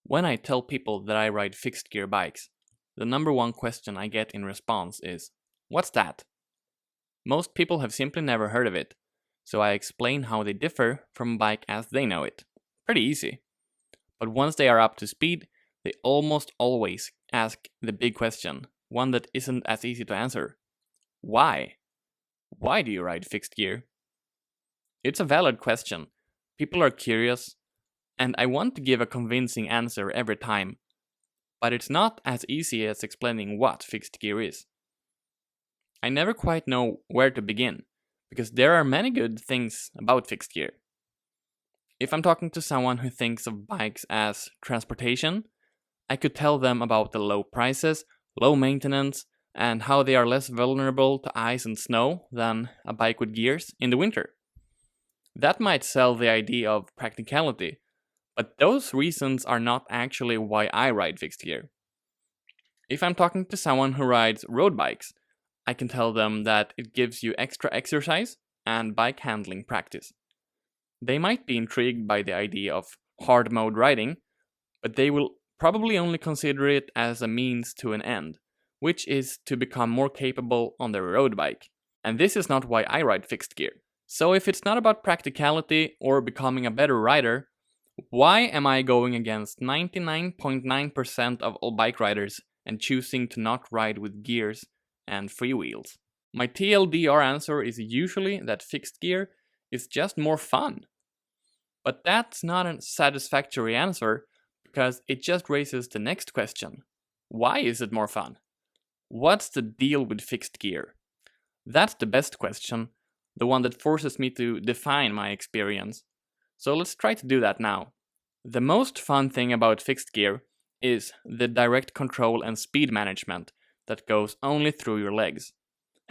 When I tell people that I ride fixed gear bikes, the number one question I get in response is, "What's that?" Most people have simply never heard of it, so I explain how they differ from a bike as they know it. Pretty easy. But once they are up to speed, they almost always ask the big question, one that isn't as easy to answer. Why? Why do you ride fixed gear? It's a valid question. People are curious, and I want to give a convincing answer every time. But it's not as easy as explaining what fixed gear is. I never quite know where to begin, because there are many good things about fixed gear. If I'm talking to someone who thinks of bikes as transportation, I could tell them about the low prices, low maintenance, and how they are less vulnerable to ice and snow than a bike with gears in the winter. That might sell the idea of practicality, but those reasons are not actually why I ride fixed gear. If I'm talking to someone who rides road bikes, I can tell them that it gives you extra exercise and bike handling practice. They might be intrigued by the idea of hard mode riding, but they will probably only consider it as a means to an end, which is to become more capable on their road bike. And this is not why I ride fixed gear. So if it's not about practicality or becoming a better rider, why am I going against 99.9% of all bike riders and choosing to not ride with gears and freewheels? My TLDR answer is usually that fixed gear is just more fun. But that's not a satisfactory answer because it just raises the next question. Why is it more fun? What's the deal with fixed gear? That's the best question, the one that forces me to define my experience. So let's try to do that now. The most fun thing about fixed gear is the direct control and speed management that goes only through your legs.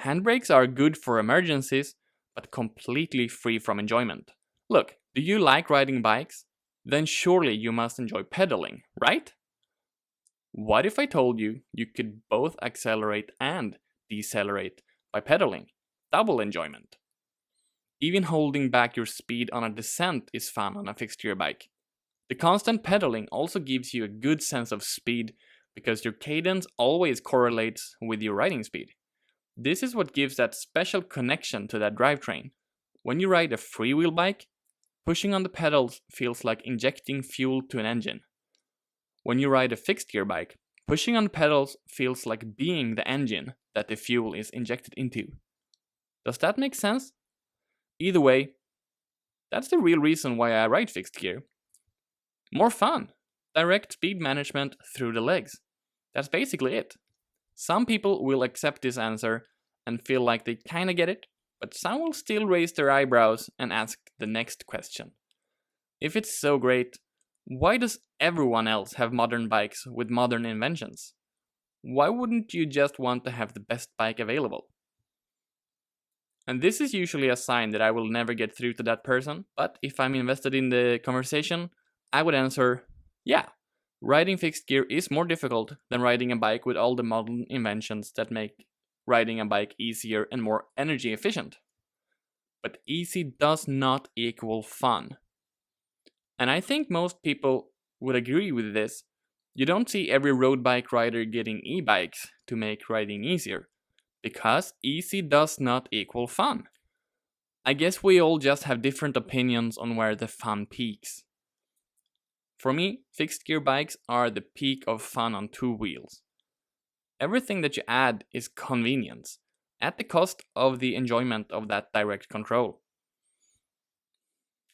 Handbrakes are good for emergencies, but completely free from enjoyment. Look, do you like riding bikes? Then surely you must enjoy pedaling, right? What if I told you you could both accelerate and decelerate by pedaling? Double enjoyment. Even holding back your speed on a descent is fun on a fixed gear bike. The constant pedaling also gives you a good sense of speed because your cadence always correlates with your riding speed. This is what gives that special connection to that drivetrain. When you ride a freewheel bike, pushing on the pedals feels like injecting fuel to an engine. When you ride a fixed gear bike, pushing on the pedals feels like being the engine that the fuel is injected into. Does that make sense? Either way, that's the real reason why I ride fixed gear. More fun. Direct speed management through the legs. That's basically it. Some people will accept this answer and feel like they kinda get it, but some will still raise their eyebrows and ask the next question. If it's so great, why does everyone else have modern bikes with modern inventions? Why wouldn't you just want to have the best bike available? And this is usually a sign that I will never get through to that person, but if I'm invested in the conversation, I would answer, yeah, riding fixed gear is more difficult than riding a bike with all the modern inventions that make riding a bike easier and more energy efficient. But easy does not equal fun. And I think most people would agree with this. You don't see every road bike rider getting e-bikes to make riding easier, because easy does not equal fun. I guess we all just have different opinions on where the fun peaks. For me, fixed gear bikes are the peak of fun on two wheels. Everything that you add is convenience, at the cost of the enjoyment of that direct control.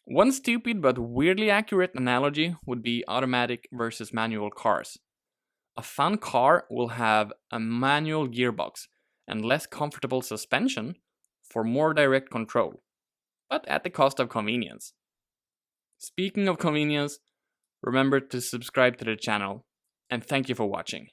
One stupid but weirdly accurate analogy would be automatic versus manual cars. A fun car will have a manual gearbox and less comfortable suspension for more direct control, but at the cost of convenience. Speaking of convenience, remember to subscribe to the channel, and thank you for watching.